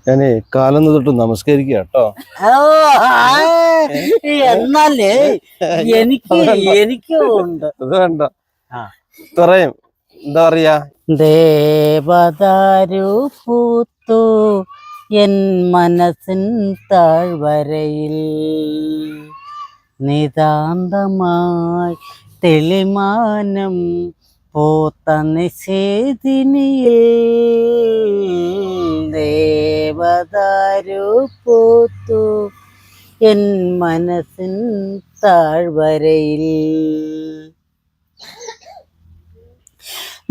ഞാനേ കാലൊന്ന് തൊട്ട് നമസ്കരിക്കുക കേട്ടോ. എന്നാലേ എനിക്ക് ഉണ്ട്. അത് വേണ്ട, ഇത്രയും എന്താ പറയാ, ദേവദാരു പൂത്തു എൻ മനസ്സിൻ താഴ്വരയിൽ നിതാന്തമായി തെളിമാനം പൂത്ത നിശേദിനിയിൽ ദേവദാരു പൂത്തു എൻ മനസ്സിൻ താഴ്വരയിൽ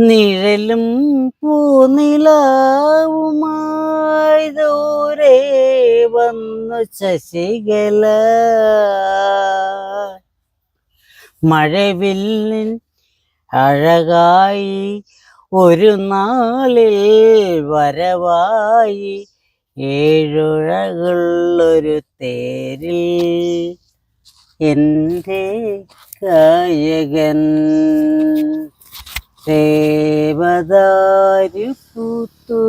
നിഴലും പൂനിലാവുമായി ദൂരെ വന്നു ശശികല മഴവില്ലിൻ അഴകായി ഒരു നാളിൽ വരവായി ഏഴുഴകുള്ളൊരു തേരിൽ എൻ്റെ ഗായകൻ ദേവദാരു പൂത്തു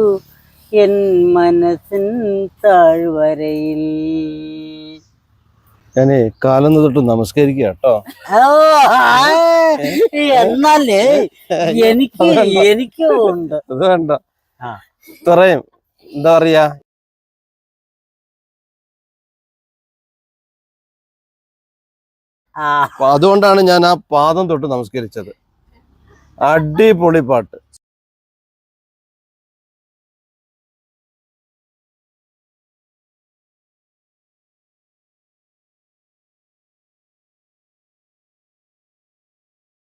എൻ മനസ്സിൻ താഴ്വരയിൽ. ഞാനേ കാലൊന്ന് തൊട്ട് നമസ്കരിക്കുക കേട്ടോ. എന്നാലേ എനിക്ക് ഉണ്ട്. അത് വേണ്ട, ഇത്രയും എന്താ പറയാ, അതുകൊണ്ടാണ് ഞാൻ ആ പാദം തൊട്ട് നമസ്കരിച്ചത്. അടിപൊളി പാട്ട്.